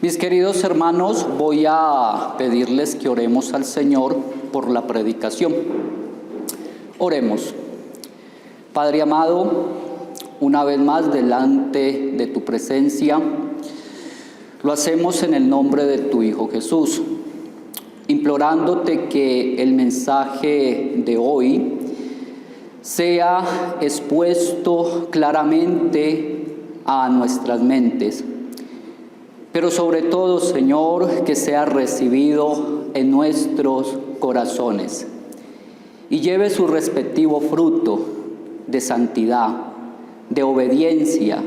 Mis queridos hermanos, voy a pedirles que oremos al Señor por la predicación. Oremos. Padre amado, una vez más delante de tu presencia, lo hacemos en el nombre de tu Hijo Jesús, implorándote que el mensaje de hoy sea expuesto claramente a nuestras mentes, pero sobre todo, Señor, que sea recibido en nuestros corazones y lleve su respectivo fruto de santidad, de obediencia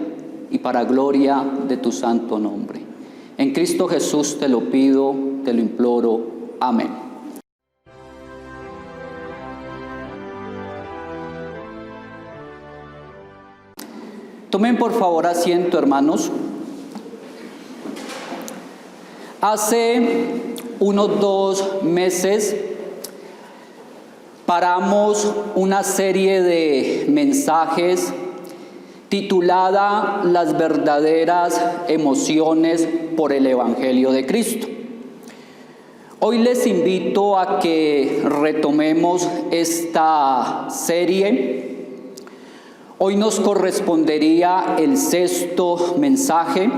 y para gloria de tu santo nombre. En Cristo Jesús te lo pido, te lo imploro. Amén. Tomen por favor asiento, hermanos. Hace unos 2 meses paramos una serie de mensajes titulada Las verdaderas emociones por el Evangelio de Cristo. Hoy les invito a que retomemos esta serie. Hoy nos correspondería el 6º mensaje,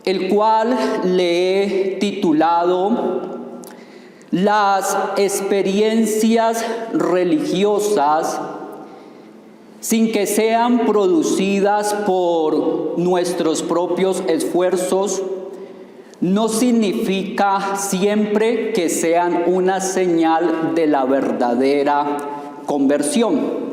el cual le he titulado Las experiencias religiosas sin que sean producidas por nuestros propios esfuerzos, no significa siempre que sean una señal de la verdadera conversión.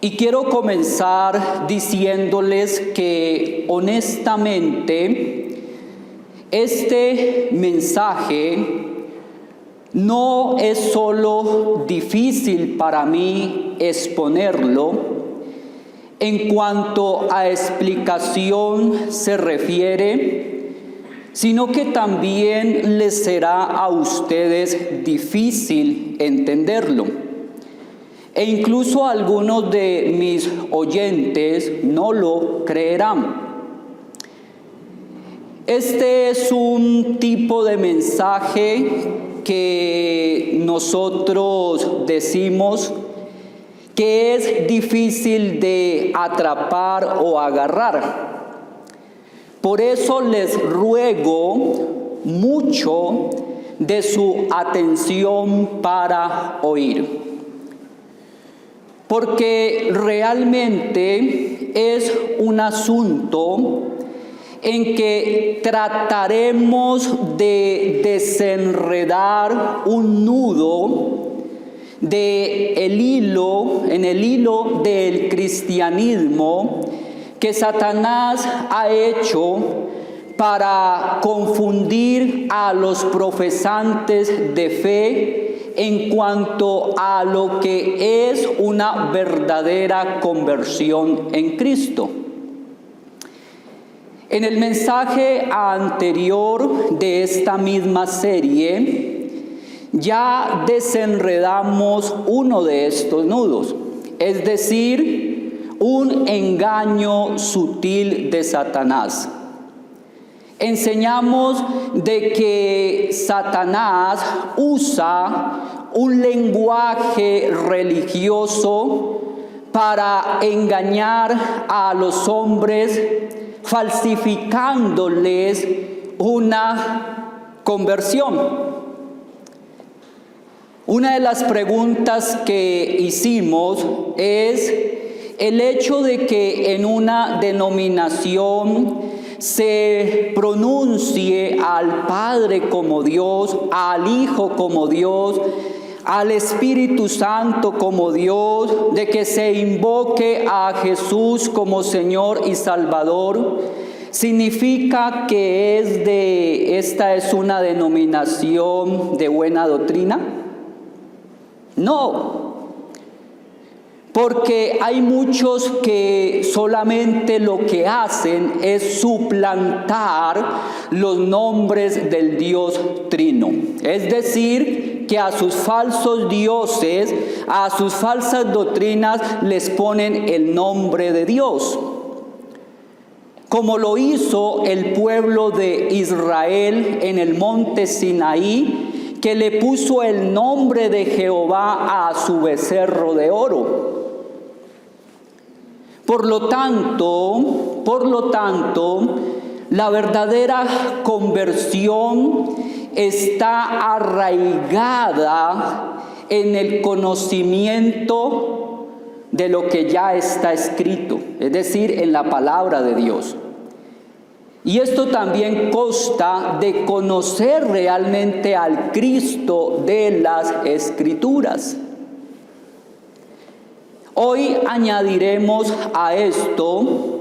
Y quiero comenzar diciéndoles que honestamente este mensaje no es solo difícil para mí exponerlo en cuanto a explicación se refiere, sino que también les será a ustedes difícil entenderlo. E incluso algunos de mis oyentes no lo creerán. Este es un tipo de mensaje que nosotros decimos que es difícil de atrapar o agarrar. Por eso les ruego mucho de su atención para oír. Porque realmente es un asunto en que trataremos de desenredar un nudo en el hilo del cristianismo que Satanás ha hecho para confundir a los profesantes de fe en cuanto a lo que es una verdadera conversión en Cristo. En el mensaje anterior de esta misma serie, ya desenredamos uno de estos nudos, es decir, un engaño sutil de Satanás. Enseñamos de que Satanás usa un lenguaje religioso para engañar a los hombres, falsificándoles una conversión. Una de las preguntas que hicimos es el hecho de que en una denominación se pronuncie al Padre como Dios, al Hijo como Dios, al Espíritu Santo como Dios, de que se invoque a Jesús como Señor y Salvador, ¿significa que esta es una denominación de buena doctrina? No. Porque hay muchos que solamente lo que hacen es suplantar los nombres del Dios Trino. Es decir, que a sus falsos dioses, a sus falsas doctrinas les ponen el nombre de Dios. como lo hizo el pueblo de Israel en el monte Sinaí, que le puso el nombre de Jehová a su becerro de oro. Por lo tanto, la verdadera conversión está arraigada en el conocimiento de lo que ya está escrito, es decir, en la palabra de Dios. Y esto también consta de conocer realmente al Cristo de las Escrituras. Hoy añadiremos a esto,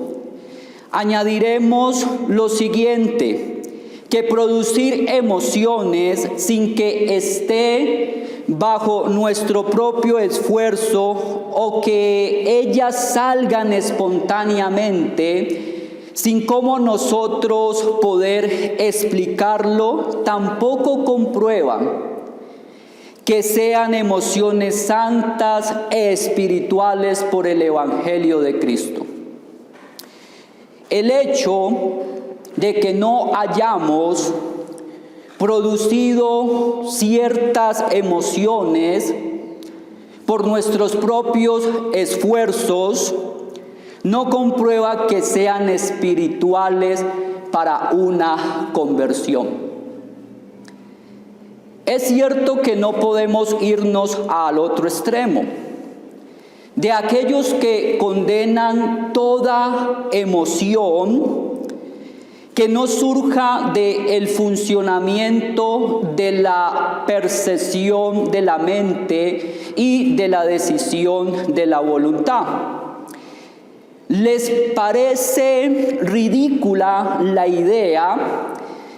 lo siguiente, que producir emociones sin que esté bajo nuestro propio esfuerzo o que ellas salgan espontáneamente, sin cómo nosotros poder explicarlo, tampoco comprueban que sean emociones santas e espirituales por el Evangelio de Cristo. El hecho de que no hayamos producido ciertas emociones por nuestros propios esfuerzos no comprueba que sean espirituales para una conversión. Es cierto que no podemos irnos al otro extremo, de aquellos que condenan toda emoción que no surja del funcionamiento de la percepción de la mente y de la decisión de la voluntad. Les parece ridícula la idea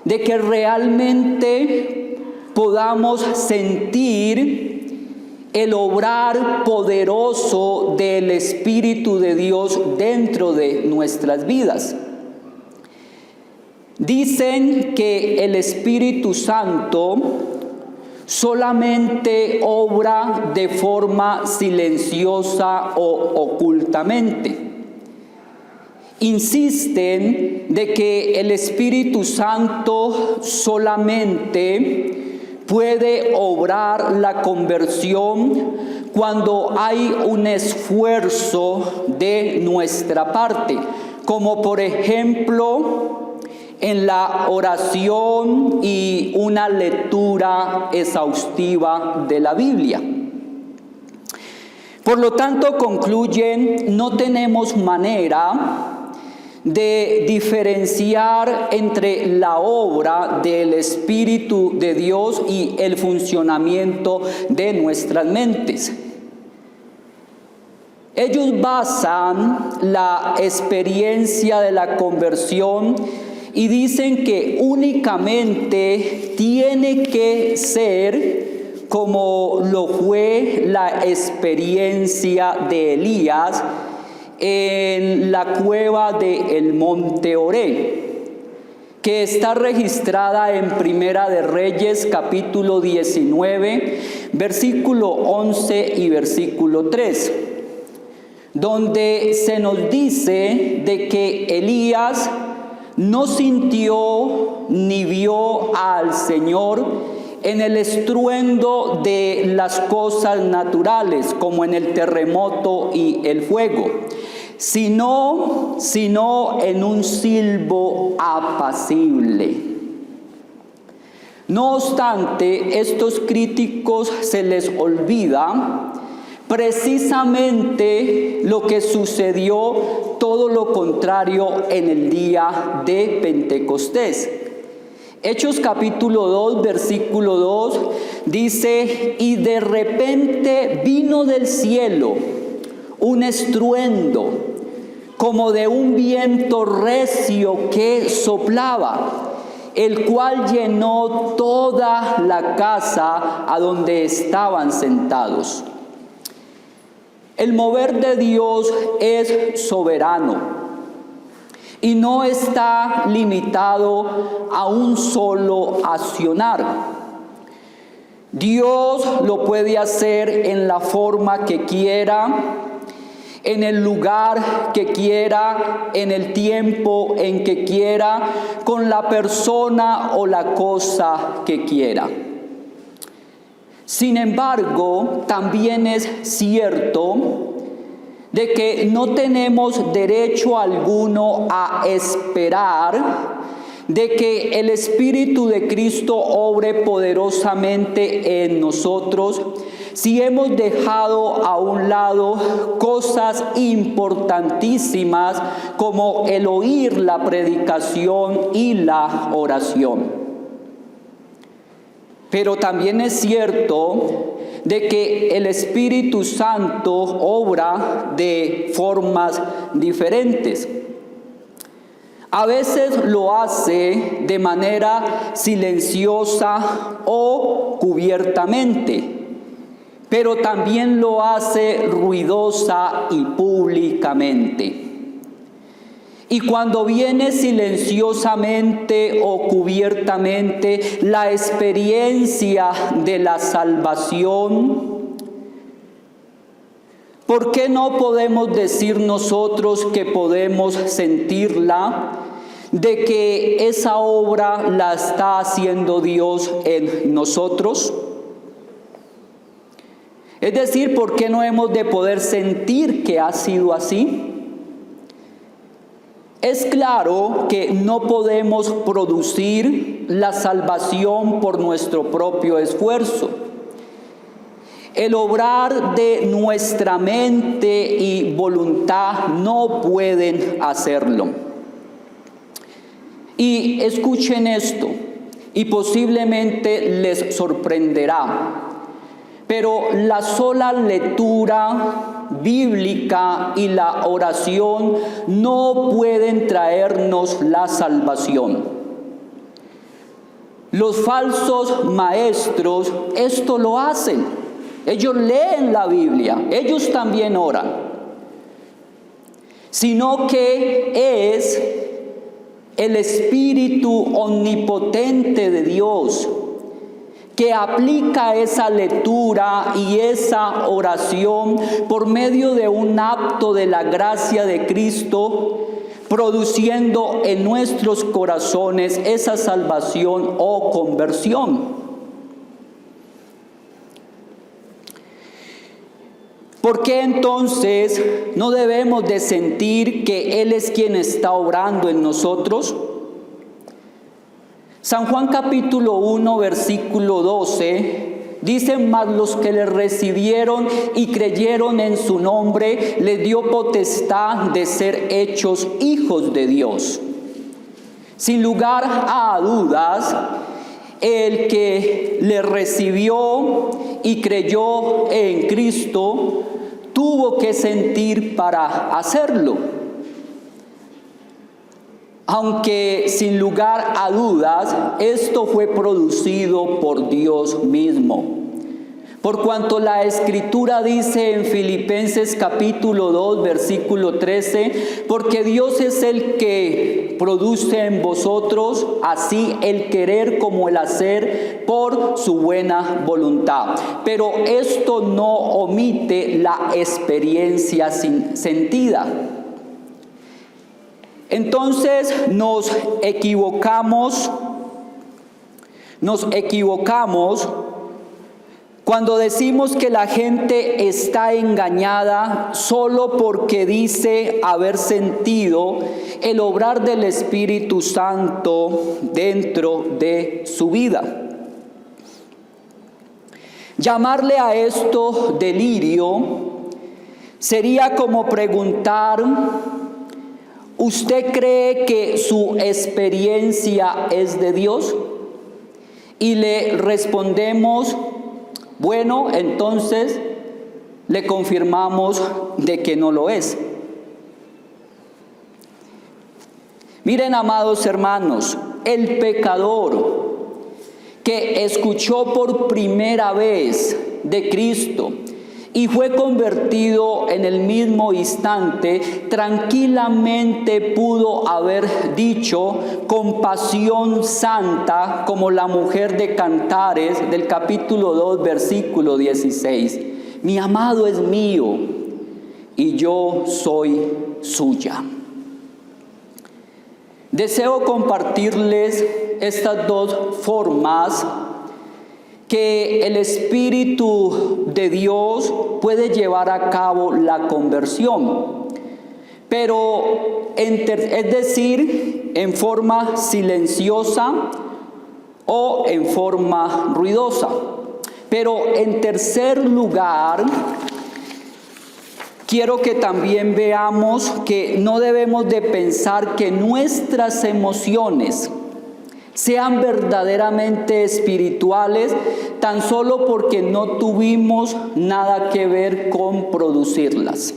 de que realmente podamos sentir el obrar poderoso del Espíritu de Dios dentro de nuestras vidas. Dicen que el Espíritu Santo solamente obra de forma silenciosa o ocultamente. Insisten de que el Espíritu Santo solamente puede obrar la conversión cuando hay un esfuerzo de nuestra parte, como por ejemplo en la oración y una lectura exhaustiva de la Biblia. Por lo tanto, concluyen, no tenemos manera de diferenciar entre la obra del Espíritu de Dios y el funcionamiento de nuestras mentes. Ellos basan la experiencia de la conversión y dicen que únicamente tiene que ser como lo fue la experiencia de Elías en la cueva del monte Oré, que está registrada en Primera de Reyes, capítulo 19, versículo 11 y versículo 3, donde se nos dice de que Elías no sintió ni vio al Señor en el estruendo de las cosas naturales, como en el terremoto y el fuego, sino en un silbo apacible. No obstante, estos críticos se les olvida precisamente lo que sucedió todo lo contrario en el día de Pentecostés. Hechos capítulo 2, versículo 2, dice, y de repente vino del cielo un estruendo, como de un viento recio que soplaba, el cual llenó toda la casa a donde estaban sentados. El mover de Dios es soberano y no está limitado a un solo accionar. Dios lo puede hacer en la forma que quiera en el lugar que quiera, en el tiempo en que quiera, con la persona o la cosa que quiera. Sin embargo, también es cierto de que no tenemos derecho alguno a esperar de que el Espíritu de Cristo obre poderosamente en nosotros si hemos dejado a un lado cosas importantísimas como el oír la predicación y la oración. Pero también es cierto de que el Espíritu Santo obra de formas diferentes. A veces lo hace de manera silenciosa o cubiertamente, pero también lo hace ruidosa y públicamente. Y cuando viene silenciosamente o cubiertamente la experiencia de la salvación, ¿por qué no podemos decir nosotros que podemos sentirla, de que esa obra la está haciendo Dios en nosotros? Es decir, ¿por qué no hemos de poder sentir que ha sido así? Es claro que no podemos producir la salvación por nuestro propio esfuerzo. El obrar de nuestra mente y voluntad no pueden hacerlo. Y escuchen esto, y posiblemente les sorprenderá, pero la sola lectura bíblica y la oración no pueden traernos la salvación. Los falsos maestros esto lo hacen. Ellos leen la Biblia, ellos también oran. Sino que es el Espíritu omnipotente de Dios que aplica esa lectura y esa oración por medio de un acto de la gracia de Cristo, produciendo en nuestros corazones esa salvación o conversión. ¿Por qué entonces no debemos de sentir que Él es quien está obrando en nosotros? San Juan capítulo 1, versículo 12, dice: mas los que le recibieron y creyeron en su nombre, le dio potestad de ser hechos hijos de Dios. Sin lugar a dudas, el que le recibió y creyó en Cristo, tuvo que sentir para hacerlo. Aunque sin lugar a dudas, esto fue producido por Dios mismo. Por cuanto la Escritura dice en Filipenses capítulo 2, versículo 13, porque Dios es el que produce en vosotros así el querer como el hacer por su buena voluntad. Pero esto no omite la experiencia sentida. Entonces nos equivocamos cuando decimos que la gente está engañada solo porque dice haber sentido el obrar del Espíritu Santo dentro de su vida. Llamarle a esto delirio sería como preguntar: ¿usted cree que su experiencia es de Dios? Y le respondemos: bueno, entonces le confirmamos de que no lo es. Miren, amados hermanos, el pecador que escuchó por primera vez de Cristo y fue convertido en el mismo instante, tranquilamente pudo haber dicho con pasión santa, como la mujer de Cantares del capítulo 2, versículo 16: mi amado es mío, y yo soy suya. Deseo compartirles estas dos formas que el Espíritu de Dios puede llevar a cabo la conversión, pero es decir, en forma silenciosa o en forma ruidosa. Pero en tercer lugar, quiero que también veamos que no debemos de pensar que nuestras emociones sean verdaderamente espirituales tan solo porque no tuvimos nada que ver con producirlas.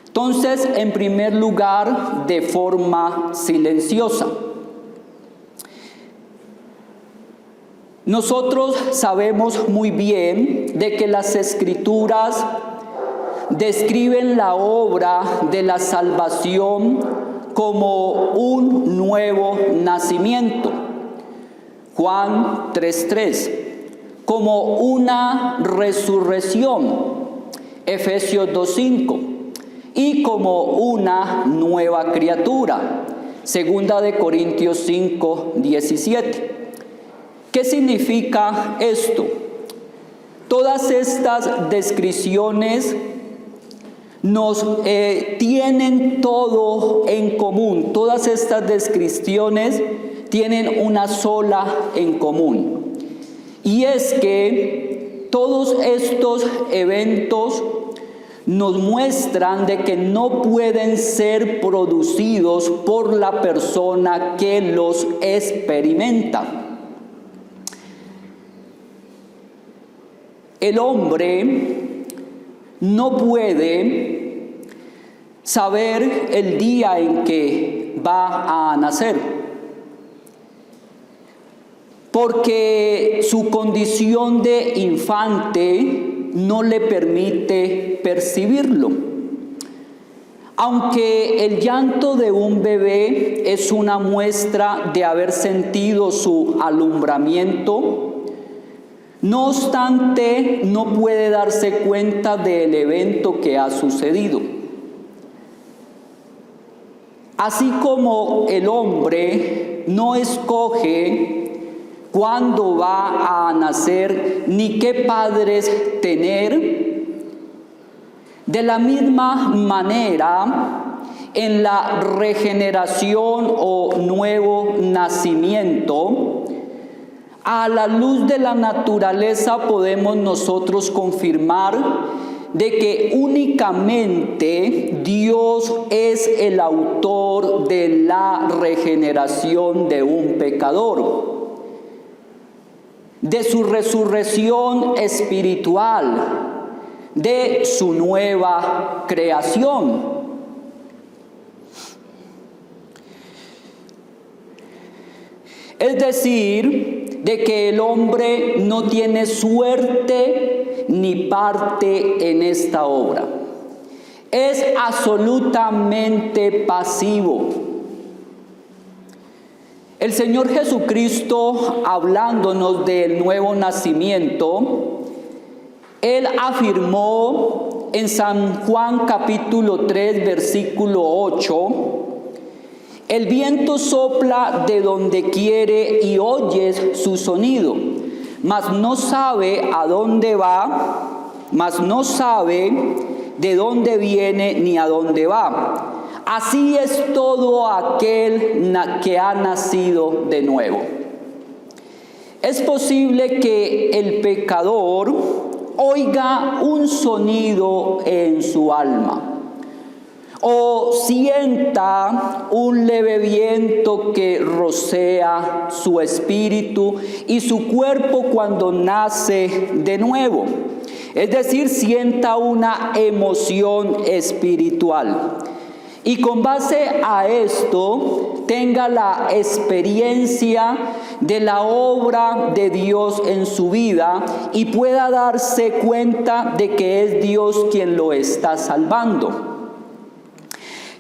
Entonces, en primer lugar, de forma silenciosa. Nosotros sabemos muy bien de que las Escrituras describen la obra de la salvación como un nuevo nacimiento. Juan 3:3, como una resurrección. Efesios 2:5, y como una nueva criatura. Segunda de Corintios 5:17. ¿Qué significa esto? Todas estas descripciones nos tienen todo en común. Todas estas descripciones tienen una sola en común. Y es que todos estos eventos nos muestran de que no pueden ser producidos por la persona que los experimenta. El hombre no puede saber el día en que va a nacer, porque su condición de infante no le permite percibirlo. Aunque el llanto de un bebé es una muestra de haber sentido su alumbramiento, no obstante, no puede darse cuenta del evento que ha sucedido. Así como el hombre no escoge cuándo va a nacer ni qué padres tener, de la misma manera, en la regeneración o nuevo nacimiento, a la luz de la naturaleza podemos nosotros confirmar de que únicamente Dios es el autor de la regeneración de un pecador, de su resurrección espiritual, de su nueva creación. Es decir, de que el hombre no tiene suerte ni parte en esta obra. Es absolutamente pasivo. El Señor Jesucristo, hablándonos del nuevo nacimiento, Él afirmó en San Juan capítulo 3, versículo 8, el viento sopla de donde quiere y oyes su sonido, mas no sabe a dónde va, mas no sabe de dónde viene ni a dónde va. Así es todo aquel que ha nacido de nuevo. Es posible que el pecador oiga un sonido en su alma, o sienta un leve viento que rocea su espíritu y su cuerpo cuando nace de nuevo. Es decir, sienta una emoción espiritual. Y con base a esto, tenga la experiencia de la obra de Dios en su vida y pueda darse cuenta de que es Dios quien lo está salvando.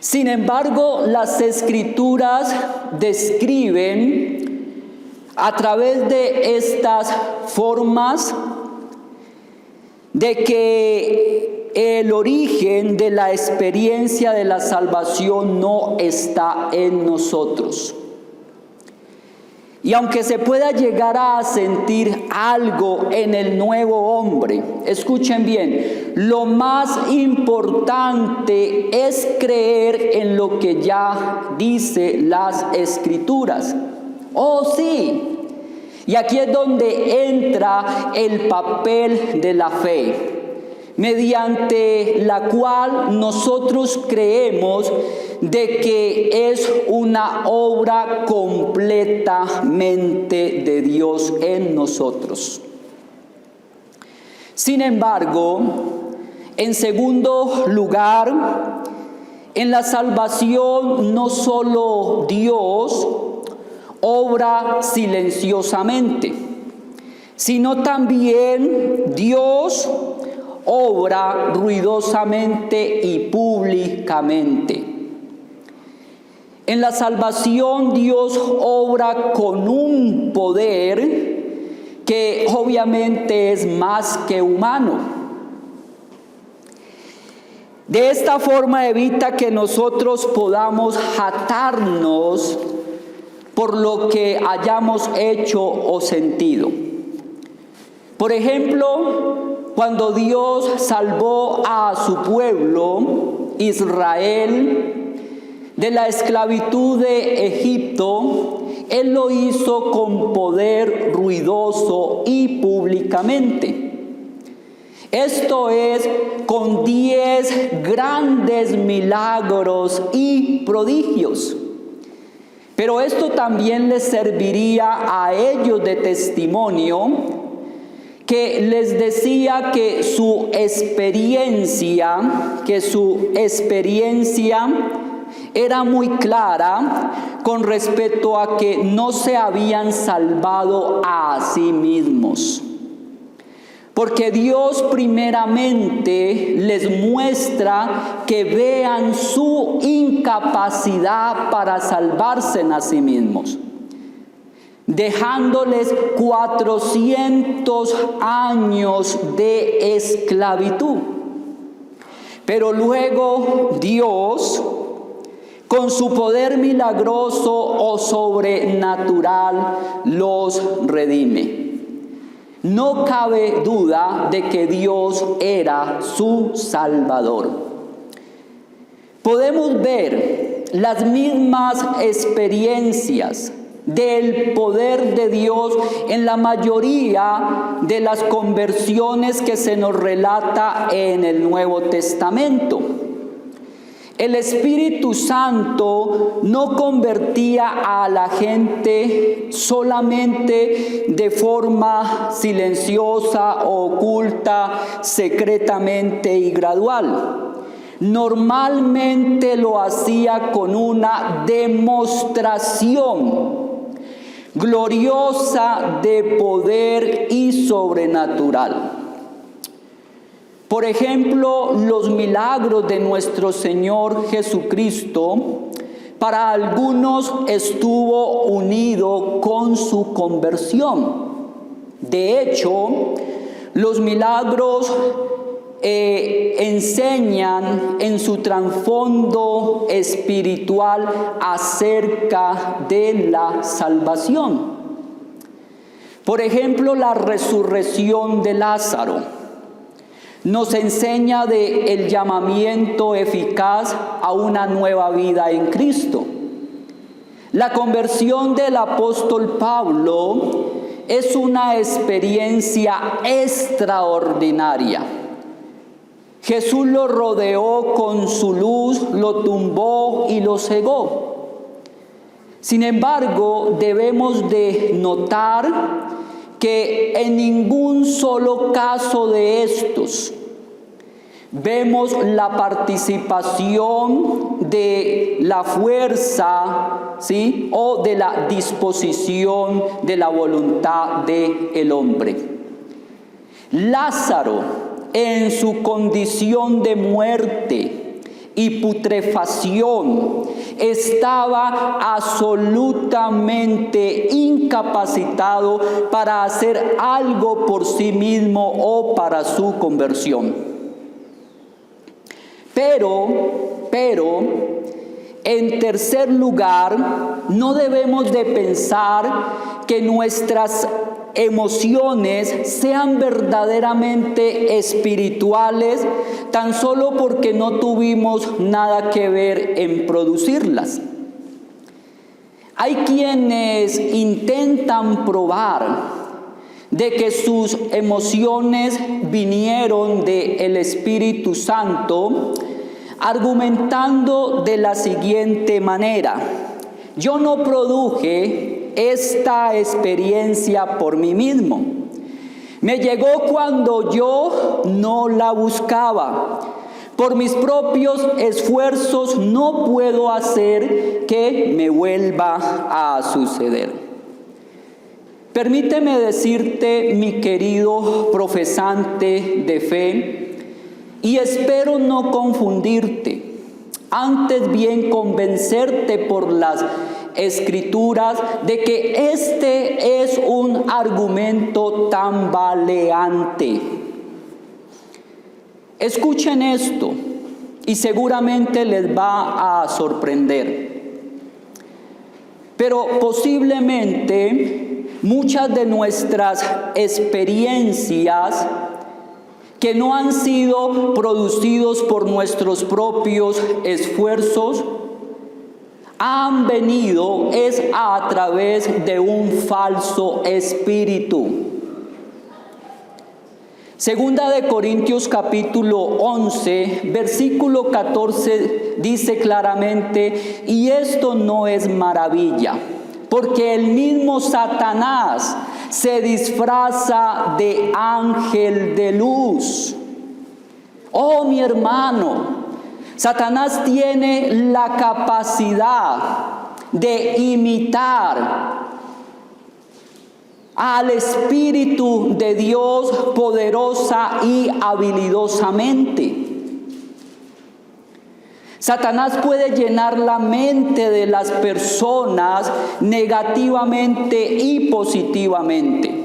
Sin embargo, las Escrituras describen a través de estas formas de que el origen de la experiencia de la salvación no está en nosotros. Y aunque se pueda llegar a sentir algo en el nuevo hombre, escuchen bien, lo más importante es creer en lo que ya dice las Escrituras. Oh, sí. Y aquí es donde entra el papel de la fe, mediante la cual nosotros creemos de que es una obra completamente de Dios en nosotros. Sin embargo, en segundo lugar, en la salvación no solo Dios obra silenciosamente, sino también Dios obra ruidosamente y públicamente. En la salvación Dios obra con un poder que obviamente es más que humano. De esta forma evita que nosotros podamos jactarnos por lo que hayamos hecho o sentido. Por ejemplo, cuando Dios salvó a su pueblo, Israel, de la esclavitud de Egipto, Él lo hizo con poder ruidoso y públicamente. Esto es, con 10 grandes milagros y prodigios. Pero esto también les serviría a ellos de testimonio, que les decía que su experiencia era muy clara con respecto a que no se habían salvado a sí mismos. Porque Dios primeramente les muestra que vean su incapacidad para salvarse a sí mismos, dejándoles 400 años de esclavitud. Pero luego Dios, con su poder milagroso o sobrenatural, los redime. No cabe duda de que Dios era su Salvador. Podemos ver las mismas experiencias del poder de Dios en la mayoría de las conversiones que se nos relata en el Nuevo Testamento. El Espíritu Santo no convertía a la gente solamente de forma silenciosa, oculta, secretamente y gradual. Normalmente lo hacía con una demostración gloriosa de poder y sobrenatural. Por ejemplo, los milagros de nuestro Señor Jesucristo, para algunos estuvo unido con su conversión. De hecho, los milagros enseñan en su trasfondo espiritual acerca de la salvación. Por ejemplo, la resurrección de Lázaro nos enseña el llamamiento eficaz a una nueva vida en Cristo. La conversión del apóstol Pablo es una experiencia extraordinaria. Jesús lo rodeó con su luz, lo tumbó y lo cegó. Sin embargo, debemos de notar que en ningún solo caso de estos vemos la participación de la fuerza, ¿sí?, o de la disposición de la voluntad del hombre. Lázaro, en su condición de muerte y putrefacción, estaba absolutamente incapacitado para hacer algo por sí mismo o para su conversión. Pero, en tercer lugar, no debemos de pensar que nuestras emociones sean verdaderamente espirituales tan solo porque no tuvimos nada que ver en producirlas. Hay quienes intentan probar de que sus emociones vinieron del Espíritu Santo, argumentando de la siguiente manera: yo no produje esta experiencia por mí mismo. Me llegó cuando yo no la buscaba. Por mis propios esfuerzos no puedo hacer que me vuelva a suceder. Permíteme decirte, mi querido profesante de fe, y espero no confundirte, antes bien convencerte por las Escrituras de que este es un argumento tambaleante. Escuchen esto y seguramente les va a sorprender. Pero posiblemente muchas de nuestras experiencias que no han sido producidos por nuestros propios esfuerzos han venido es a través de un falso espíritu. Segunda de Corintios capítulo 11, versículo 14 dice claramente: y esto no es maravilla, porque el mismo Satanás se disfraza de ángel de luz. Oh, mi hermano, Satanás tiene la capacidad de imitar al Espíritu de Dios poderosa y habilidosamente. Satanás puede llenar la mente de las personas negativamente y positivamente.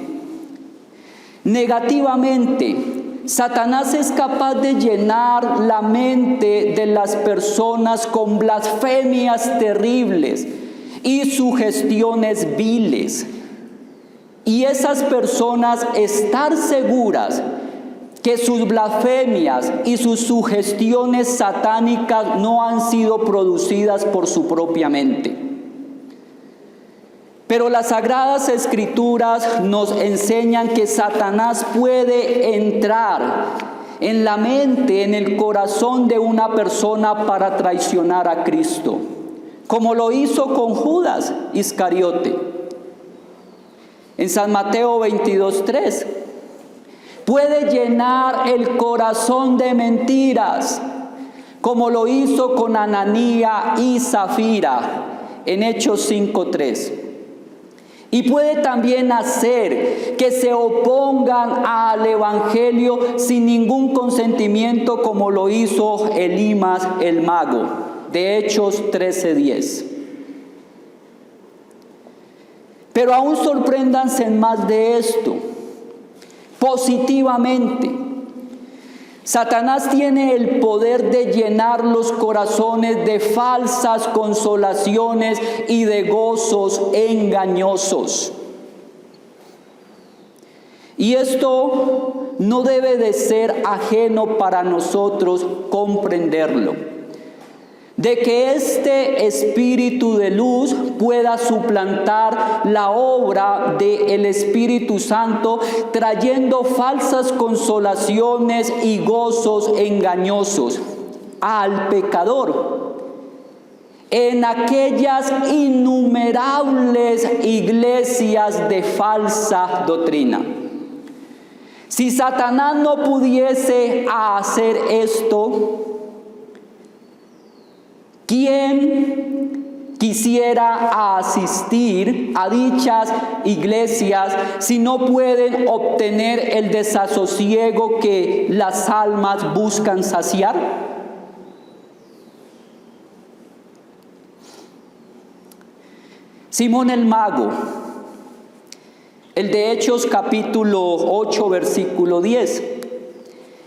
Negativamente, Satanás es capaz de llenar la mente de las personas con blasfemias terribles y sugestiones viles. Y esas personas estar seguras que sus blasfemias y sus sugestiones satánicas no han sido producidas por su propia mente. Pero las Sagradas Escrituras nos enseñan que Satanás puede entrar en la mente, en el corazón de una persona para traicionar a Cristo, como lo hizo con Judas Iscariote. En San Mateo 22:3, puede llenar el corazón de mentiras, como lo hizo con Ananías y Zafira en Hechos 5:3. Y puede también hacer que se opongan al Evangelio sin ningún consentimiento, como lo hizo Elimas el mago, de Hechos 13:10. Pero aún sorpréndanse más de esto. Positivamente, Satanás tiene el poder de llenar los corazones de falsas consolaciones y de gozos engañosos. Y esto no debe de ser ajeno para nosotros comprenderlo. De que este espíritu de luz pueda suplantar la obra del Espíritu Santo, trayendo falsas consolaciones y gozos engañosos al pecador en aquellas innumerables iglesias de falsa doctrina. Si Satanás no pudiese hacer esto, ¿quién quisiera asistir a dichas iglesias si no pueden obtener el desasosiego que las almas buscan saciar? Simón el mago, el de Hechos capítulo 8 versículo 10.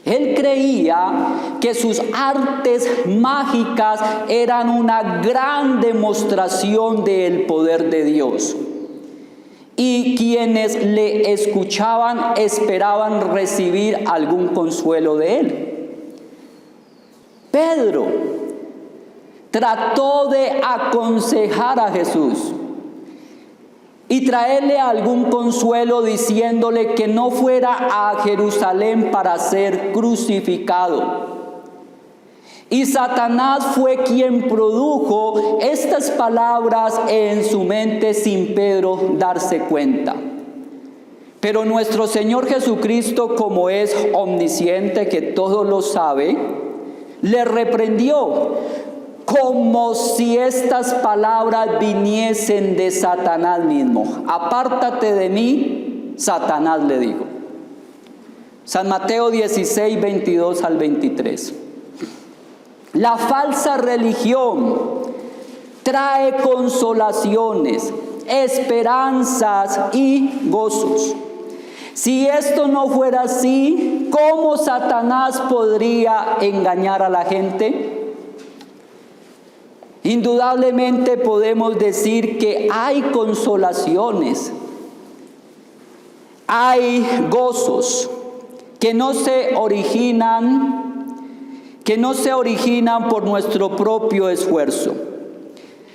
Él creía que sus artes mágicas eran una gran demostración del poder de Dios. Y quienes le escuchaban esperaban recibir algún consuelo de él. Pedro trató de aconsejar a Jesús y traerle algún consuelo diciéndole que no fuera a Jerusalén para ser crucificado. Y Satanás fue quien produjo estas palabras en su mente sin Pedro darse cuenta. Pero nuestro Señor Jesucristo, como es omnisciente, que todo lo sabe, le reprendió como si estas palabras viniesen de Satanás mismo. Apártate de mí, Satanás le dijo. San Mateo 16, 22 al 23. La falsa religión trae consolaciones, esperanzas y gozos. Si esto no fuera así, ¿cómo Satanás podría engañar a la gente? Indudablemente podemos decir que hay consolaciones, hay gozos que no se originan por nuestro propio esfuerzo.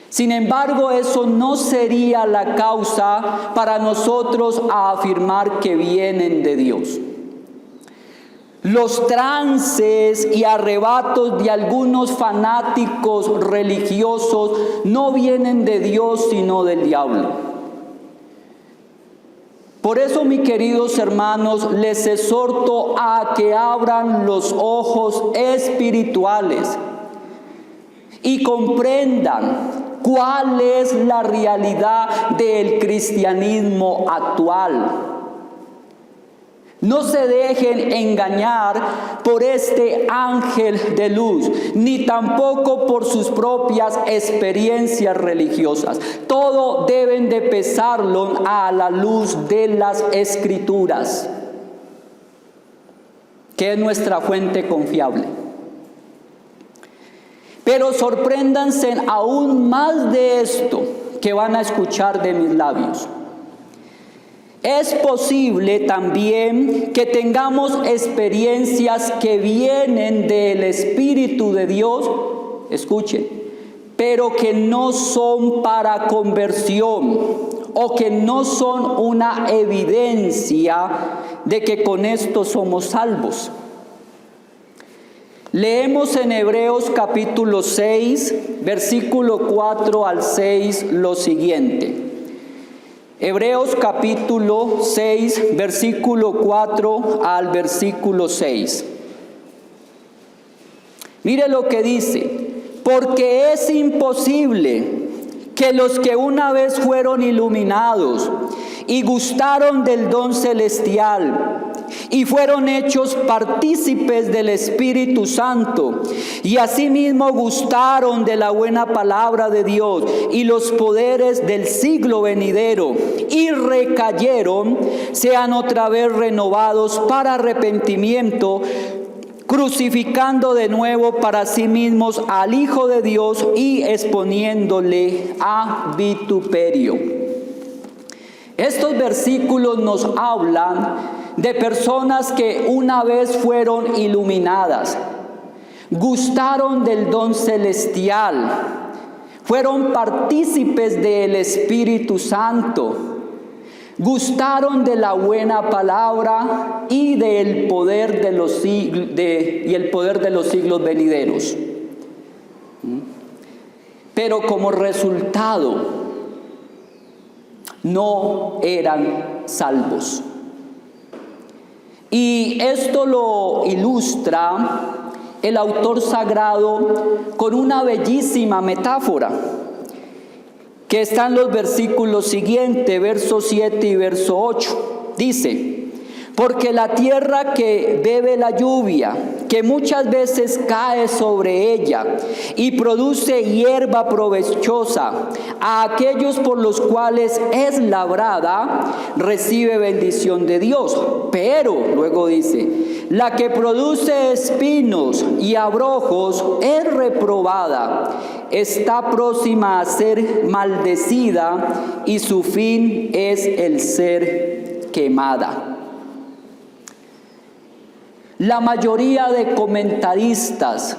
Sin embargo, eso no sería la causa para nosotros a afirmar que vienen de Dios. Los trances y arrebatos de algunos fanáticos religiosos no vienen de Dios, sino del diablo. Por eso, mis queridos hermanos, les exhorto a que abran los ojos espirituales y comprendan cuál es la realidad del cristianismo actual. No se dejen engañar por este ángel de luz, ni tampoco por sus propias experiencias religiosas. Todo deben de pesarlo a la luz de las Escrituras, que es nuestra fuente confiable. Pero sorpréndanse aún más de esto que van a escuchar de mis labios. Es posible también que tengamos experiencias que vienen del Espíritu de Dios, escuchen, pero que no son para conversión o que no son una evidencia de que con esto somos salvos. Leemos en Hebreos capítulo 6, versículo 4 al 6 lo siguiente. Hebreos capítulo 6, versículo 4 al versículo 6. Mire lo que dice: porque es imposible que los que una vez fueron iluminados y gustaron del don celestial y fueron hechos partícipes del Espíritu Santo, y asimismo gustaron de la buena palabra de Dios y los poderes del siglo venidero, y recayeron, sean otra vez renovados para arrepentimiento, crucificando de nuevo para sí mismos al Hijo de Dios y exponiéndole a vituperio. Estos versículos nos hablan de personas que una vez fueron iluminadas, gustaron del don celestial, fueron partícipes del Espíritu Santo, gustaron de la buena palabra y del poder de los siglos venideros. Pero como resultado, no eran salvos. Y esto lo ilustra el autor sagrado con una bellísima metáfora que está en los versículos siguientes, verso 7 y verso 8. Dice: porque la tierra que bebe la lluvia, que muchas veces cae sobre ella y produce hierba provechosa, a aquellos por los cuales es labrada, recibe bendición de Dios. Pero, luego dice, La que produce espinos y abrojos es reprobada, está próxima a ser maldecida y su fin es el ser quemada. La mayoría de comentaristas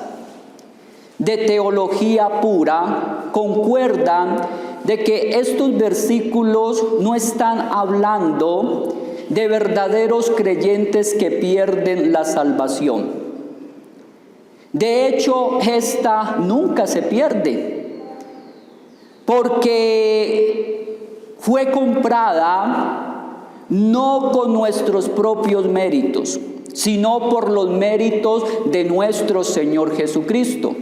de teología pura concuerdan de que estos versículos no están hablando de verdaderos creyentes que pierden la salvación. De hecho, esta nunca se pierde, porque fue comprada no con nuestros propios méritos, sino por los méritos de nuestro Señor Jesucristo.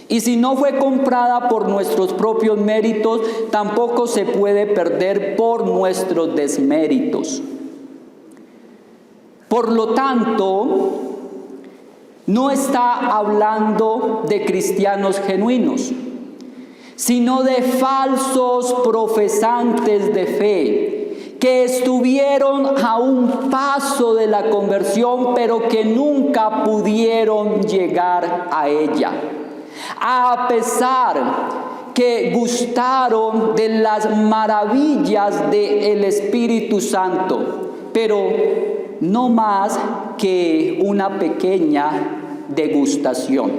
Y si no fue comprada por nuestros propios méritos, tampoco se puede perder por nuestros desméritos. Por lo tanto, no está hablando de cristianos genuinos, sino de falsos profesantes de fe, que estuvieron a un paso de la conversión, pero que nunca pudieron llegar a ella. A pesar que gustaron de las maravillas del Espíritu Santo, pero no más que una pequeña degustación.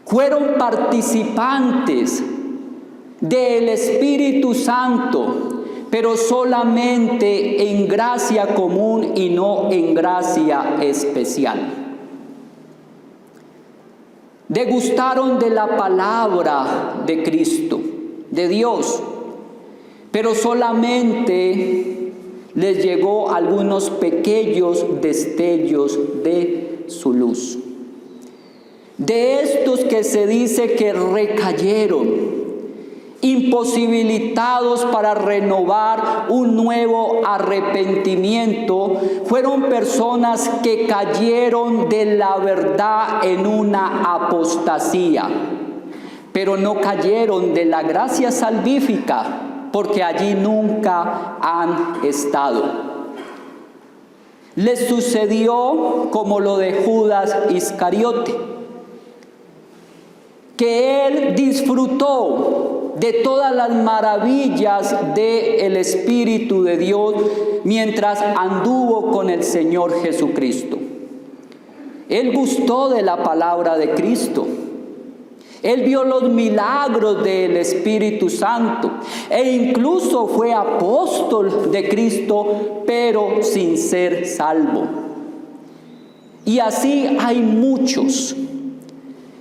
Fueron participantes del Espíritu Santo, pero solamente en gracia común y no en gracia especial. Degustaron de la palabra de Cristo, de Dios, pero solamente les llegó algunos pequeños destellos de su luz. De estos que se dice que recayeron, imposibilitados para renovar un nuevo arrepentimiento, fueron personas que cayeron de la verdad en una apostasía, pero no cayeron de la gracia salvífica, porque allí nunca han estado. Les sucedió como lo de Judas Iscariote, que él disfrutó de todas las maravillas del Espíritu de Dios mientras anduvo con el Señor Jesucristo. Él gustó de la palabra de Cristo. Él vio los milagros del Espíritu Santo e incluso fue apóstol de Cristo, pero sin ser salvo. Y así hay muchos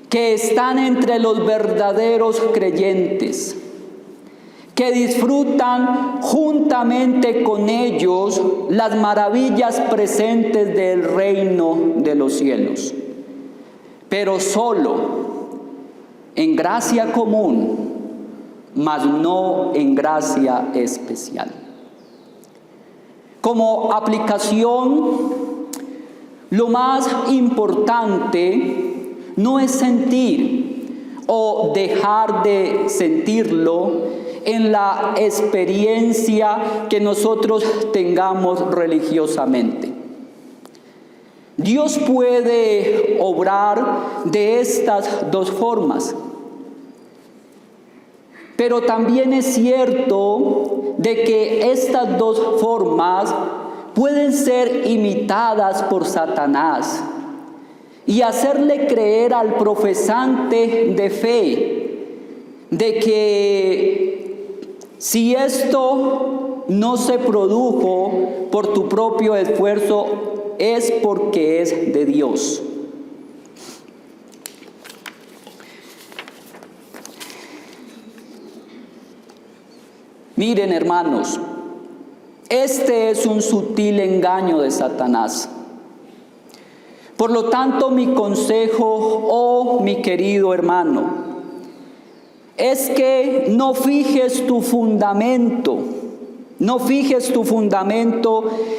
que están entre los verdaderos creyentes, que disfrutan juntamente con ellos las maravillas presentes del reino de los cielos, pero solo en gracia común, mas no en gracia especial. Como aplicación, lo más importante no es sentir o dejar de sentirlo en la experiencia que nosotros tengamos religiosamente. Dios puede obrar de estas dos formas, pero también es cierto de que estas dos formas pueden ser imitadas por Satanás y hacerle creer al profesante de fe de que si esto no se produjo por tu propio esfuerzo, es porque es de Dios. Miren, hermanos, este es un sutil engaño de Satanás. Por lo tanto, mi consejo, oh mi querido hermano, es que no fijes tu fundamento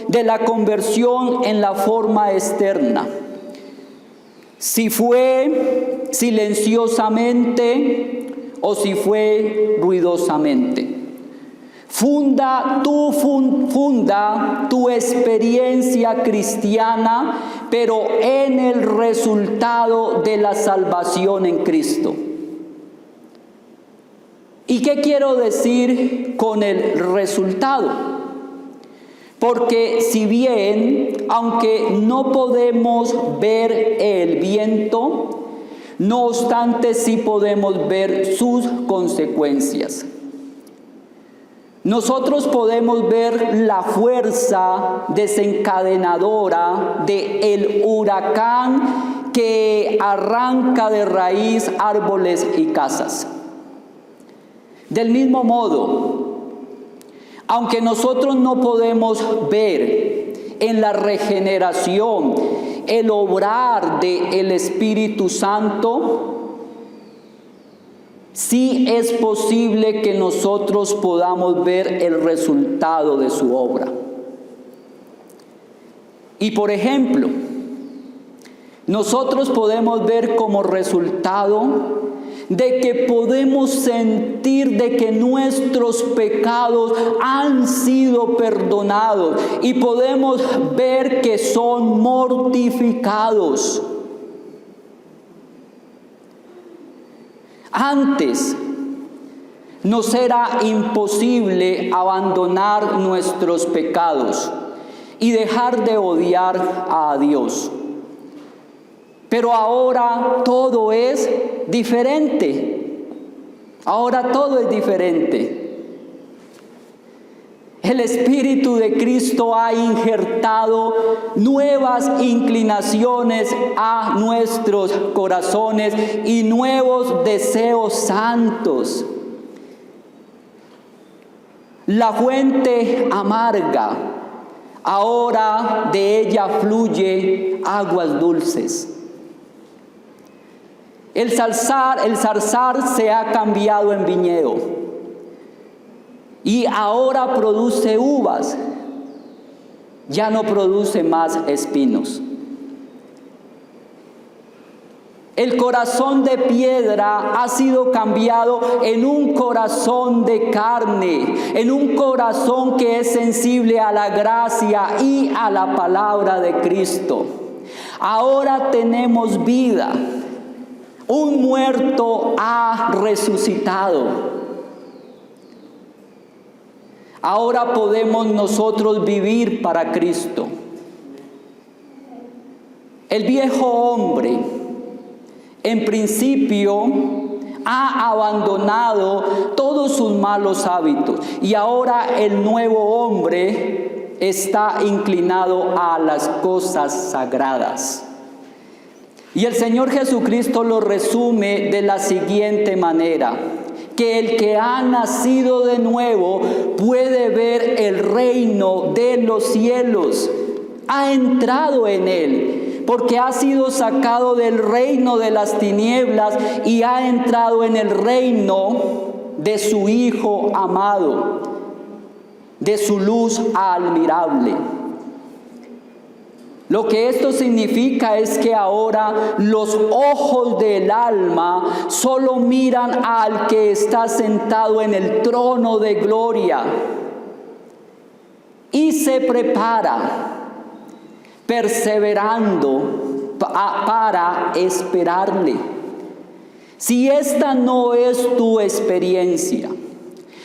de la conversión en la forma externa. Si fue silenciosamente o si fue ruidosamente. Funda tu experiencia cristiana, pero en el resultado de la salvación en Cristo. ¿Y qué quiero decir con el resultado? Porque si bien, aunque no podemos ver el viento, no obstante sí podemos ver sus consecuencias. Nosotros podemos ver la fuerza desencadenadora del huracán que arranca de raíz árboles y casas. Del mismo modo, aunque nosotros no podemos ver en la regeneración el obrar del Espíritu Santo, sí es posible que nosotros podamos ver el resultado de su obra. Y por ejemplo, nosotros podemos ver como resultado de que podemos sentir de que nuestros pecados han sido perdonados y podemos ver que son mortificados. Antes nos era imposible abandonar nuestros pecados y dejar de odiar a Dios. Pero ahora todo es diferente. Ahora todo es diferente. El Espíritu de Cristo ha injertado nuevas inclinaciones a nuestros corazones y nuevos deseos santos. La fuente amarga, ahora de ella fluye aguas dulces. El zarzar se ha cambiado en viñedo y ahora produce uvas, ya no produce más espinos. El corazón de piedra ha sido cambiado en un corazón de carne, en un corazón que es sensible a la gracia y a la palabra de Cristo. Ahora tenemos vida. Un muerto ha resucitado. Ahora podemos nosotros vivir para Cristo. El viejo hombre, en principio, ha abandonado todos sus malos hábitos y ahora el nuevo hombre está inclinado a las cosas sagradas. Y el Señor Jesucristo lo resume de la siguiente manera: que el que ha nacido de nuevo puede ver el reino de los cielos, ha entrado en él, porque ha sido sacado del reino de las tinieblas y ha entrado en el reino de su Hijo amado, de su luz admirable. Lo que esto significa es que ahora los ojos del alma solo miran al que está sentado en el trono de gloria y se prepara, perseverando para esperarle. Si esta no es tu experiencia,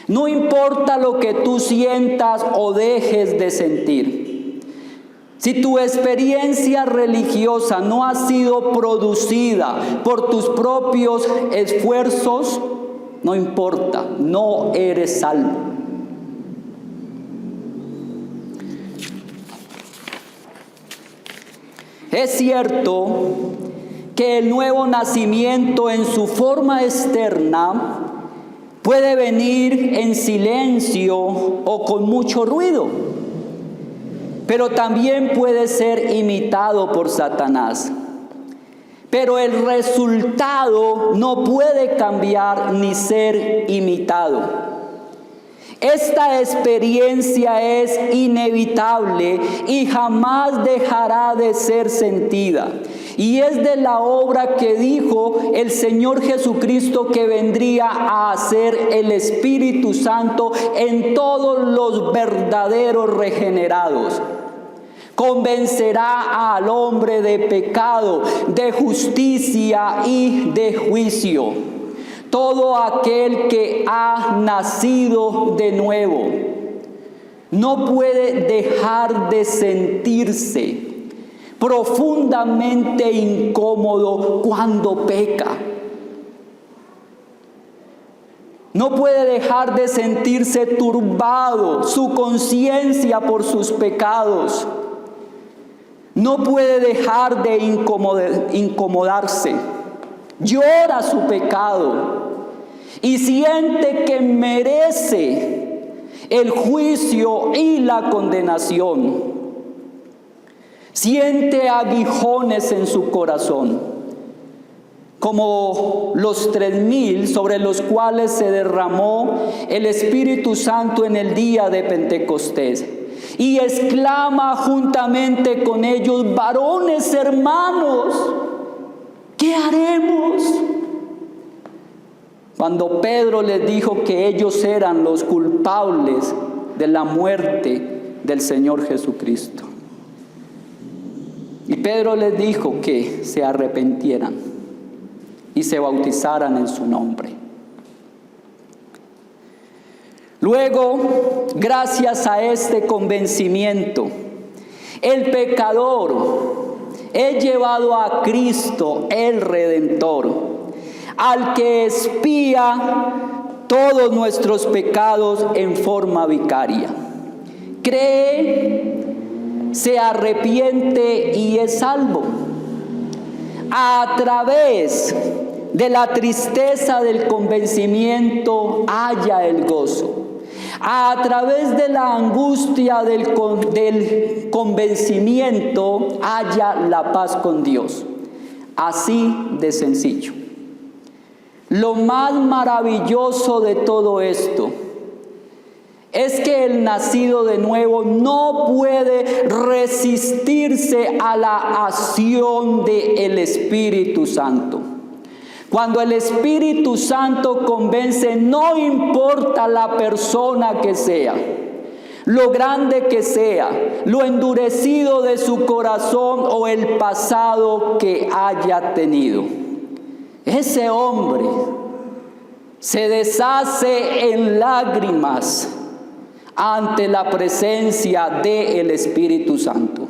no importa lo que tú sientas o dejes de sentir. Si tu experiencia religiosa no ha sido producida por tus propios esfuerzos, no importa, no eres salvo. Es cierto que el nuevo nacimiento en su forma externa puede venir en silencio o con mucho ruido, pero también puede ser imitado por Satanás. Pero el resultado no puede cambiar ni ser imitado. Esta experiencia es inevitable y jamás dejará de ser sentida. Y es de la obra que dijo el Señor Jesucristo que vendría a hacer el Espíritu Santo en todos los verdaderos regenerados. Convencerá al hombre de pecado, de justicia y de juicio. Todo aquel que ha nacido de nuevo no puede dejar de sentirse profundamente incómodo cuando peca. No puede dejar de sentirse turbado, su conciencia por sus pecados. No puede dejar de incomodarse. Llora su pecado y siente que merece el juicio y la condenación. Siente aguijones en su corazón, como los 3,000 sobre los cuales se derramó el Espíritu Santo en el día de Pentecostés. Y exclama juntamente con ellos: varones hermanos, ¿qué haremos? Cuando Pedro les dijo que ellos eran los culpables de la muerte del Señor Jesucristo. Y Pedro les dijo que se arrepintieran y se bautizaran en su nombre. Luego, gracias a este convencimiento, el pecador es llevado a Cristo, el Redentor, al que expía todos nuestros pecados en forma vicaria. Cree, se arrepiente y es salvo. A través de la tristeza del convencimiento halla el gozo. A través de la angustia del convencimiento halla la paz con Dios. Así de sencillo. Lo más maravilloso de todo esto es que el nacido de nuevo no puede resistirse a la acción del Espíritu Santo. Cuando el Espíritu Santo convence, no importa la persona que sea, lo grande que sea, lo endurecido de su corazón o el pasado que haya tenido. Ese hombre se deshace en lágrimas ante la presencia del Espíritu Santo.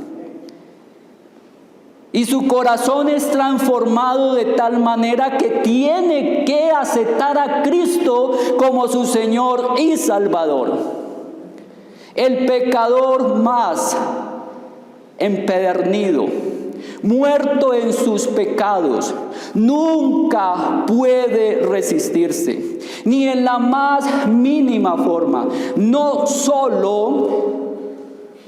Y su corazón es transformado de tal manera que tiene que aceptar a Cristo como su Señor y Salvador. El pecador más empedernido, muerto en sus pecados, nunca puede resistirse, ni en la más mínima forma, no solo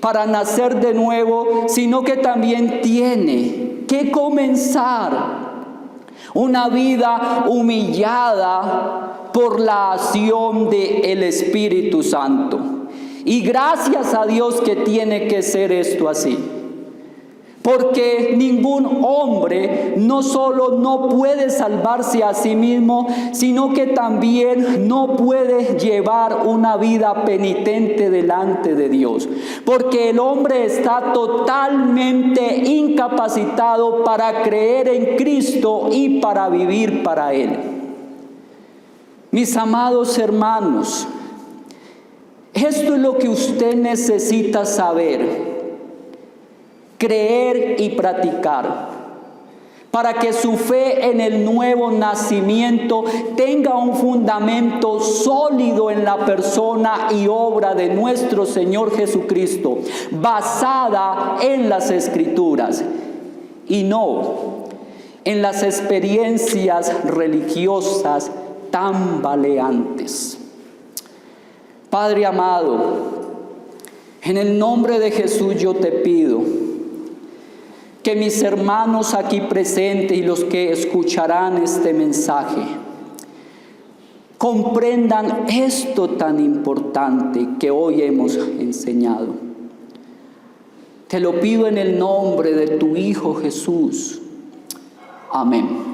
para nacer de nuevo, sino que también tiene que comenzar una vida humillada por la acción del Espíritu Santo. Y gracias a Dios que tiene que ser esto así. Porque ningún hombre no solo no puede salvarse a sí mismo, sino que también no puede llevar una vida penitente delante de Dios. Porque el hombre está totalmente incapacitado para creer en Cristo y para vivir para Él. Mis amados hermanos, esto es lo que usted necesita saber. Creer y practicar, para que su fe en el nuevo nacimiento tenga un fundamento sólido en la persona y obra de nuestro Señor Jesucristo, basada en las Escrituras y no en las experiencias religiosas tambaleantes. Padre amado, en el nombre de Jesús yo te pido que mis hermanos aquí presentes y los que escucharán este mensaje comprendan esto tan importante que hoy hemos enseñado. Te lo pido en el nombre de tu Hijo Jesús. Amén.